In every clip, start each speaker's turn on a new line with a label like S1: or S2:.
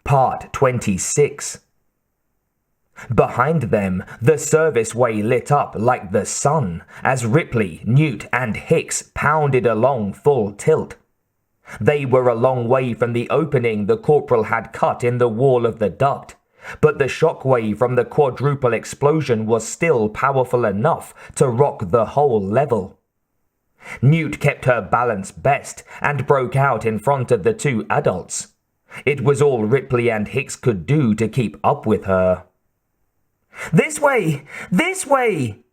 S1: Part 26. Behind them, the serviceway lit up like the sun as Ripley, Newt, and Hicks pounded along full tilt. They were a long way from the opening the corporal had cut in the wall of the duct, but the shockwave from the quadruple explosion was still powerful enough to rock the whole level. Newt kept her balance best and broke out in front of the two adults. It was all Ripley and Hicks could do to keep up with her. "This way! This way!"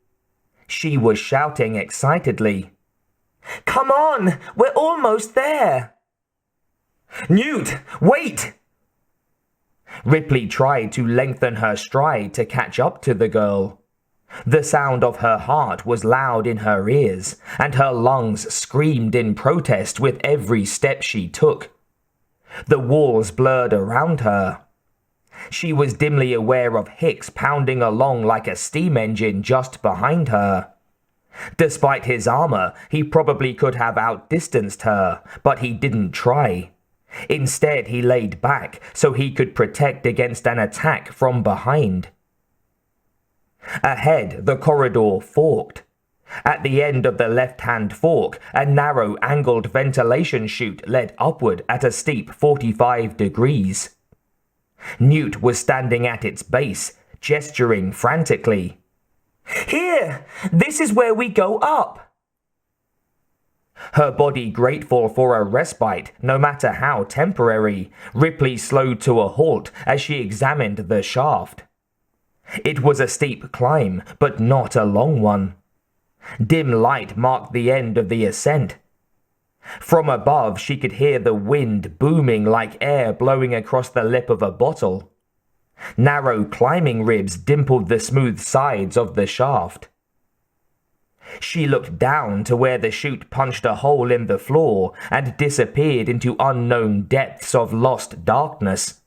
S1: she was shouting excitedly. "Come on! We're almost there!" "Newt, wait!" Ripley tried to lengthen her stride to catch up to the girl. The sound of her heart was loud in her ears, and her lungs screamed in protest with every step she took. The walls blurred around her. She was dimly aware of Hicks pounding along like a steam engine just behind her. Despite his armor, he probably could have outdistanced her, but he didn't try. Instead, he laid back so he could protect against an attack from behind. Ahead, the corridor forked. At the end of the left-hand fork, a narrow angled ventilation chute led upward at a steep 45 degrees. Newt was standing at its base, gesturing frantically. "Here! This is where we go up!" Her body grateful for a respite, no matter how temporary, Ripley slowed to a halt as she examined the shaft. It was a steep climb, but not a long one. Dim light marked the end of the ascent. From above, she could hear the wind booming like air blowing across the lip of a bottle. Narrow climbing ribs dimpled the smooth sides of the shaft. She looked down to where the chute punched a hole in the floor and disappeared into unknown depths of lost darkness.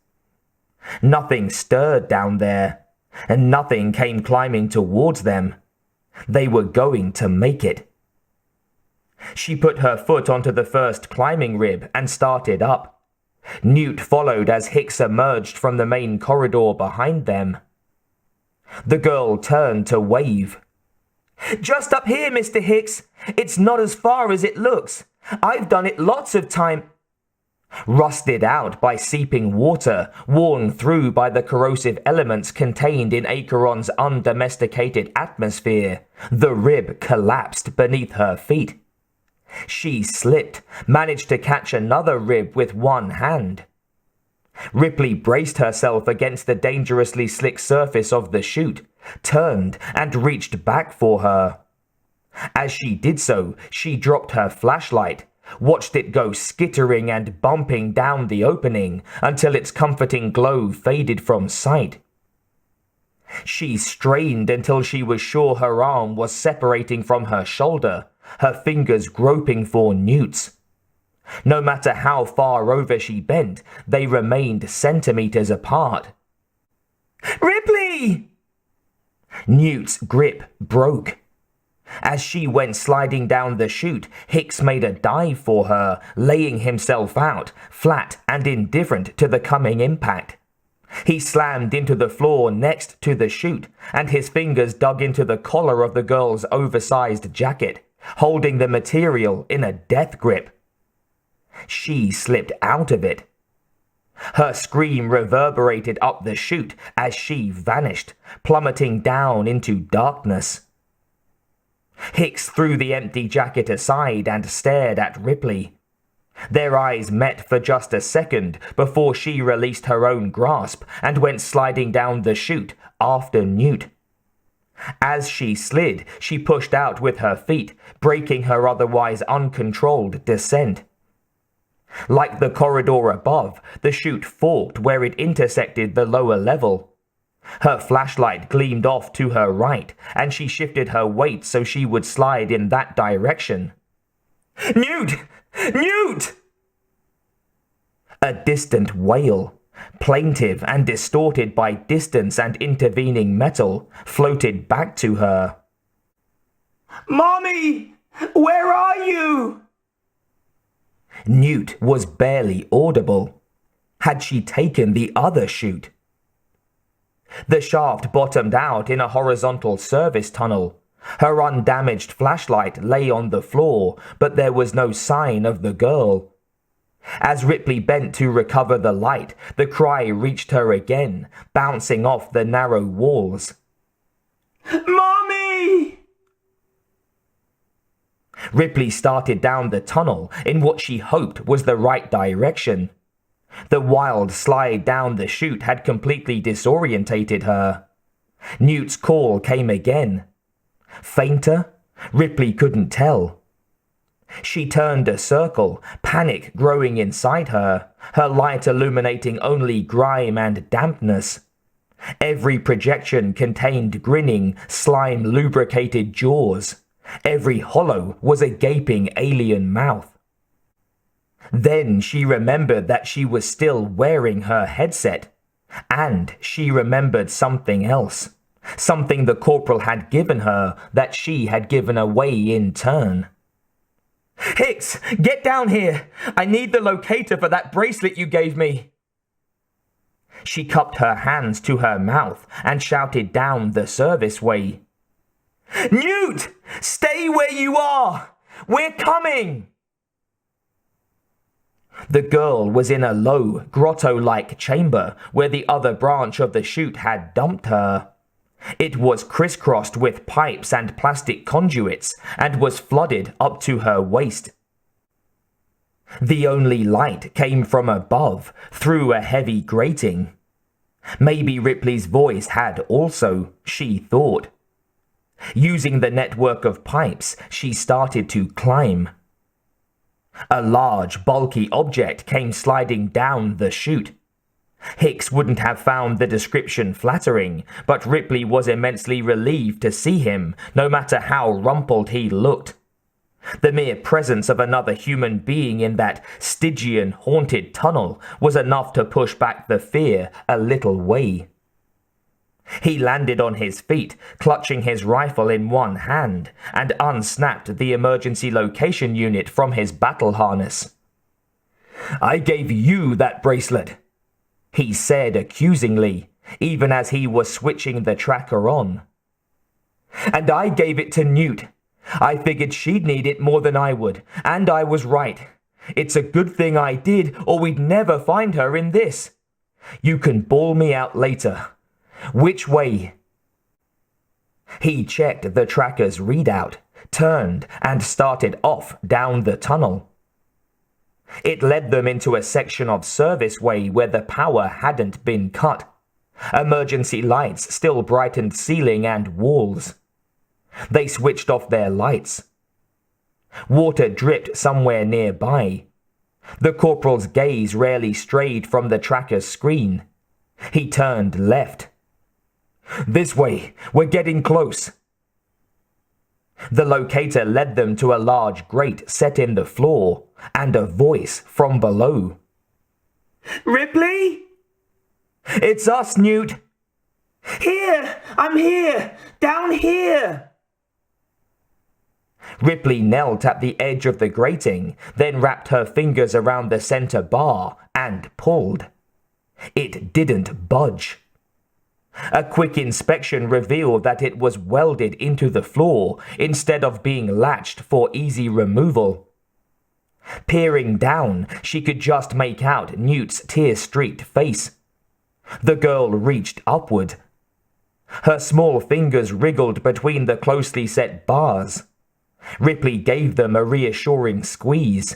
S1: Nothing stirred down there, and nothing came climbing towards them. They were going to make it. She put her foot onto the first climbing rib and started up. Newt followed as Hicks emerged from the main corridor behind them. The girl turned to wave. "Just up here, Mr. Hicks. It's not as far as it looks. I've done it lots of times." Rusted out by seeping water, worn through by the corrosive elements contained in Acheron's undomesticated atmosphere, the rib collapsed beneath her feet. She slipped, managed to catch another rib with one hand. Ripley braced herself against the dangerously slick surface of the chute, turned, and reached back for her. As she did so, she dropped her flashlight, watched it go skittering and bumping down the opening until its comforting glow faded from sight. She strained until she was sure her arm was separating from her shoulder, her fingers groping for Newt's. No matter how far over she bent, they remained centimeters apart. "Ripley!" Newt's grip broke. As she went sliding down the chute, Hicks made a dive for her, laying himself out, flat and indifferent to the coming impact. He slammed into the floor next to the chute, and his fingers dug into the collar of the girl's oversized jacket, holding the material in a death grip. She slipped out of it. Her scream reverberated up the chute as she vanished, plummeting down into darkness. Hicks threw the empty jacket aside and stared at Ripley. Their eyes met for just a second before she released her own grasp and went sliding down the chute after Newt. As she slid, she pushed out with her feet, breaking her otherwise uncontrolled descent. Like the corridor above, the chute forked where it intersected the lower level. Her flashlight gleamed off to her right, and she shifted her weight so she would slide in that direction. "Newt! Newt!" A distant wail, plaintive and distorted by distance and intervening metal, floated back to her. "Mommy! Where are you?" Newt was barely audible. Had she taken the other chute? The shaft bottomed out in a horizontal service tunnel. Her undamaged flashlight lay on the floor, but there was no sign of the girl. As Ripley bent to recover the light, the cry reached her again, bouncing off the narrow walls. "Mommy!" Ripley started down the tunnel in what she hoped was the right direction. The wild slide down the chute had completely disorientated her. Newt's call came again. Fainter? Ripley couldn't tell. She turned a circle, panic growing inside her, her light illuminating only grime and dampness. Every projection contained grinning, slime-lubricated jaws. Every hollow was a gaping alien mouth. Then she remembered that she was still wearing her headset. And she remembered something else. Something the corporal had given her that she had given away in turn. "Hicks, get down here! I need the locator for that bracelet you gave me!" She cupped her hands to her mouth and shouted down the service way. "Newt! Stay where you are! We're coming!" The girl was in a low, grotto-like chamber where the other branch of the chute had dumped her. It was crisscrossed with pipes and plastic conduits and was flooded up to her waist. The only light came from above, through a heavy grating. Maybe Ripley's voice had also, she thought. Using the network of pipes, she started to climb. A large, bulky object came sliding down the chute. Hicks wouldn't have found the description flattering, but Ripley was immensely relieved to see him, no matter how rumpled he looked. The mere presence of another human being in that Stygian, haunted tunnel was enough to push back the fear a little way. He landed on his feet, clutching his rifle in one hand, and unsnapped the emergency location unit from his battle harness. "I gave you that bracelet," he said accusingly, even as he was switching the tracker on. "And I gave it to Newt. I figured she'd need it more than I would, and I was right. It's a good thing I did, or we'd never find her in this. You can bawl me out later. Which way?" He checked the tracker's readout, turned, and started off down the tunnel. It led them into a section of service way where the power hadn't been cut. Emergency lights still brightened ceiling and walls. They switched off their lights. Water dripped somewhere nearby. The corporal's gaze rarely strayed from the tracker's screen. He turned left. "This way, we're getting close." The locator led them to a large grate set in the floor, and a voice from below. "Ripley?" "It's us, Newt." "Here! I'm here! Down here!" Ripley knelt at the edge of the grating, then wrapped her fingers around the center bar and pulled. It didn't budge. A quick inspection revealed that it was welded into the floor instead of being latched for easy removal. Peering down, she could just make out Newt's tear-streaked face. The girl reached upward. Her small fingers wriggled between the closely set bars. Ripley gave them a reassuring squeeze.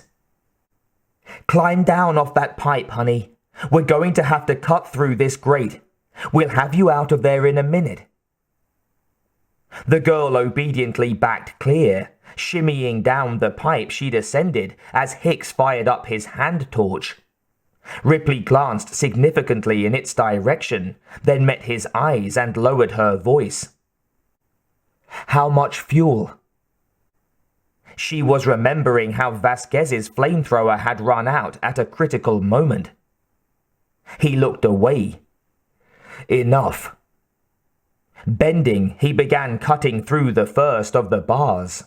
S1: "Climb down off that pipe, honey. We're going to have to cut through this grate. We'll have you out of there in a minute." The girl obediently backed clear, shimmying down the pipe she'd ascended as Hicks fired up his hand torch. Ripley glanced significantly in its direction, then met his eyes and lowered her voice. "How much fuel?" She was remembering how Vasquez's flamethrower had run out at a critical moment. He looked away. "Enough." Bending, he began cutting through the first of the bars.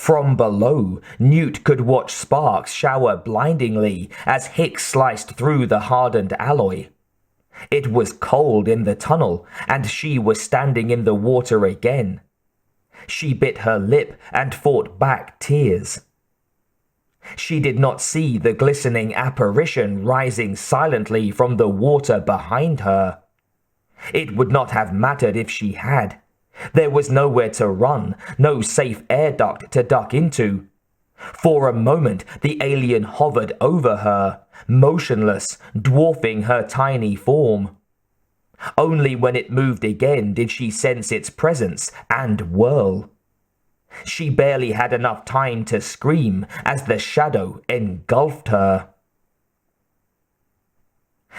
S1: From below, Newt could watch sparks shower blindingly as Hicks sliced through the hardened alloy. It was cold in the tunnel, and she was standing in the water again. She bit her lip and fought back tears. She did not see the glistening apparition rising silently from the water behind her. It would not have mattered if she had. There was nowhere to run, no safe air duct to duck into. For a moment, the alien hovered over her, motionless, dwarfing her tiny form. Only when it moved again did she sense its presence and whirl. She barely had enough time to scream as the shadow engulfed her.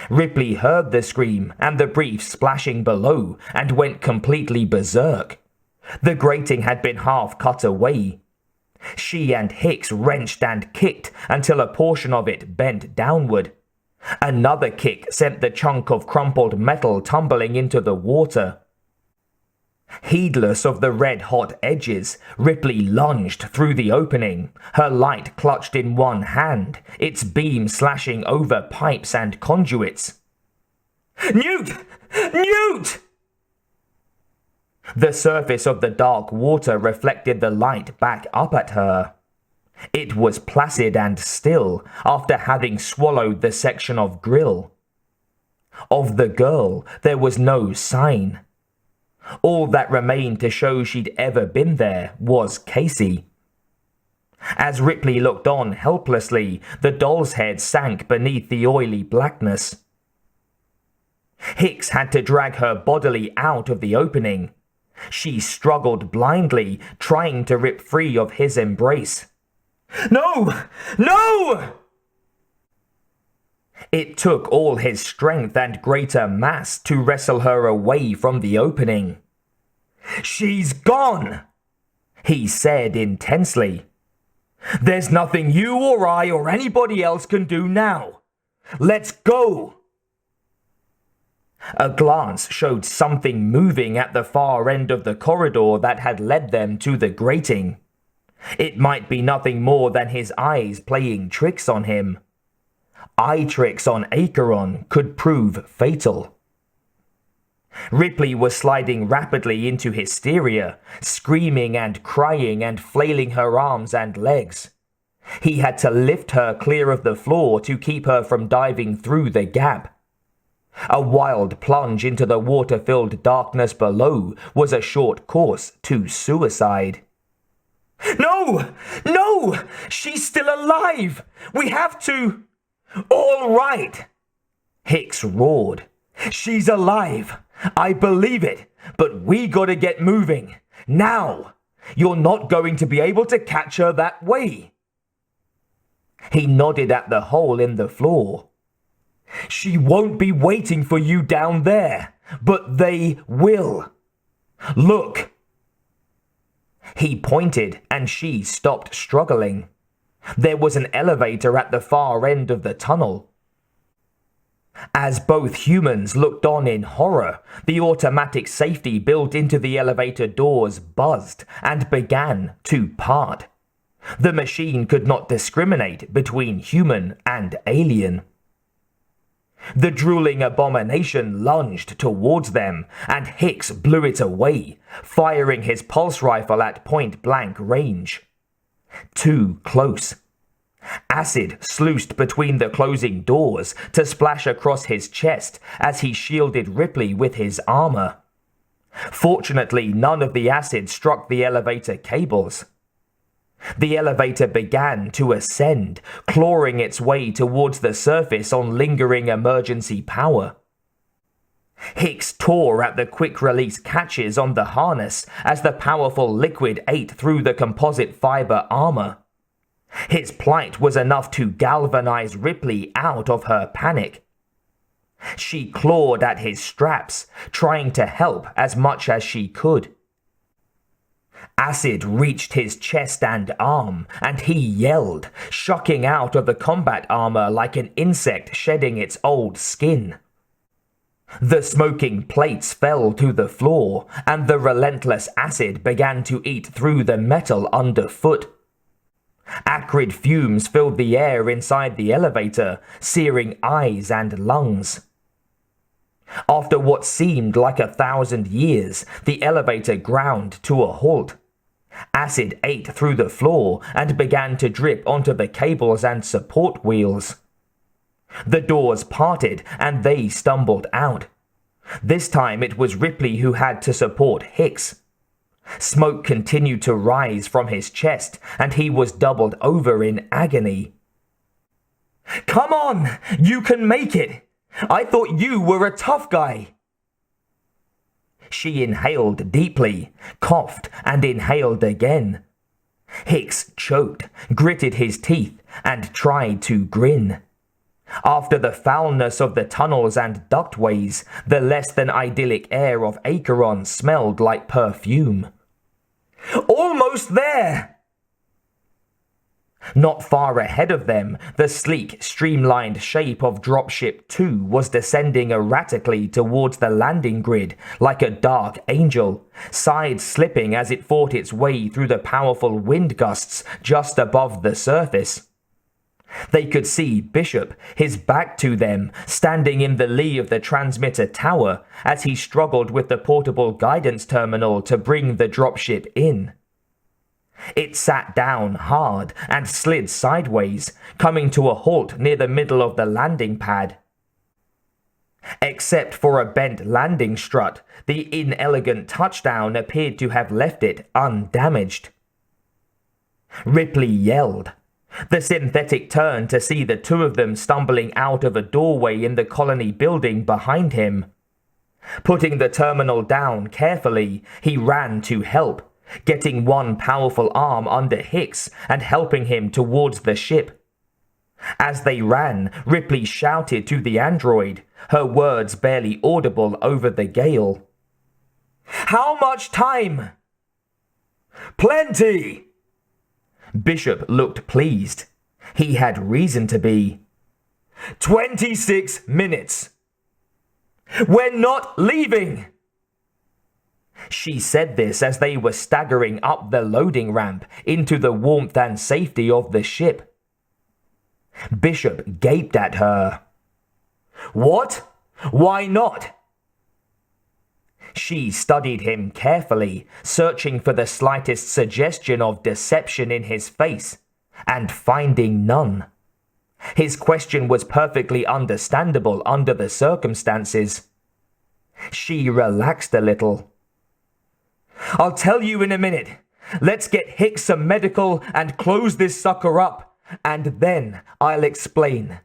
S1: Ripley heard the scream and the brief splashing below and went completely berserk. The grating had been half cut away. She and Hicks wrenched and kicked until a portion of it bent downward. Another kick sent the chunk of crumpled metal tumbling into the water. Heedless of the red-hot edges, Ripley lunged through the opening, her light clutched in one hand, its beam slashing over pipes and conduits. "Newt! Newt!" The surface of the dark water reflected the light back up at her. It was placid and still after having swallowed the section of grill. Of the girl, there was no sign. All that remained to show she'd ever been there was Casey. As Ripley looked on helplessly, the doll's head sank beneath the oily blackness. Hicks had to drag her bodily out of the opening. She struggled blindly, trying to rip free of his embrace. "No! No!" It took all his strength and greater mass to wrestle her away from the opening. "She's gone," he said intensely. "There's nothing you or I or anybody else can do now. Let's go." A glance showed something moving at the far end of the corridor that had led them to the grating. It might be nothing more than his eyes playing tricks on him. Eye tricks on Acheron could prove fatal. Ripley was sliding rapidly into hysteria, screaming and crying and flailing her arms and legs. He had to lift her clear of the floor to keep her from diving through the gap. A wild plunge into the water-filled darkness below was a short course to suicide. "No! No! She's still alive! We have to—" "All right!" Hicks roared. "She's alive! I believe it! But we gotta get moving! Now! You're not going to be able to catch her that way!" He nodded at the hole in the floor. "She won't be waiting for you down there, but they will. Look!" He pointed and she stopped struggling. There was an elevator at the far end of the tunnel. As both humans looked on in horror, the automatic safety built into the elevator doors buzzed and began to part. The machine could not discriminate between human and alien. The drooling abomination lunged towards them, and Hicks blew it away, firing his pulse rifle at point-blank range. Too close. Acid sluiced between the closing doors to splash across his chest as he shielded Ripley with his armor. Fortunately, none of the acid struck the elevator cables. The elevator began to ascend, clawing its way towards the surface on lingering emergency power. Hicks tore at the quick-release catches on the harness as the powerful liquid ate through the composite fiber armor. His plight was enough to galvanize Ripley out of her panic. She clawed at his straps, trying to help as much as she could. Acid reached his chest and arm, and he yelled, shucking out of the combat armor like an insect shedding its old skin. The smoking plates fell to the floor, and the relentless acid began to eat through the metal underfoot. Acrid fumes filled the air inside the elevator, searing eyes and lungs. After what seemed like 1,000 years, the elevator ground to a halt. Acid ate through the floor and began to drip onto the cables and support wheels. The doors parted and they stumbled out. This time it was Ripley who had to support Hicks. Smoke continued to rise from his chest and he was doubled over in agony. "Come on! You can make it! I thought you were a tough guy!" She inhaled deeply, coughed, and inhaled again. Hicks choked, gritted his teeth, and tried to grin. After the foulness of the tunnels and ductways, the less than idyllic air of Acheron smelled like perfume. "Almost there!" Not far ahead of them, the sleek, streamlined shape of Dropship 2 was descending erratically towards the landing grid like a dark angel, side-slipping as it fought its way through the powerful wind gusts just above the surface. They could see Bishop, his back to them, standing in the lee of the transmitter tower as he struggled with the portable guidance terminal to bring the dropship in. It sat down hard and slid sideways, coming to a halt near the middle of the landing pad. Except for a bent landing strut, the inelegant touchdown appeared to have left it undamaged. Ripley yelled. The synthetic turned to see the two of them stumbling out of a doorway in the colony building behind him. Putting the terminal down carefully, he ran to help, getting one powerful arm under Hicks and helping him towards the ship. As they ran, Ripley shouted to the android, her words barely audible over the gale. "How much time?" "Plenty!" Bishop looked pleased. He had reason to be. 26 minutes. "We're not leaving!" She said this as they were staggering up the loading ramp into the warmth and safety of the ship. Bishop gaped at her. "What? Why not?" She studied him carefully, searching for the slightest suggestion of deception in his face, and finding none. His question was perfectly understandable under the circumstances. She relaxed a little. "I'll tell you in a minute. Let's get Hicks some medical and close this sucker up, and then I'll explain."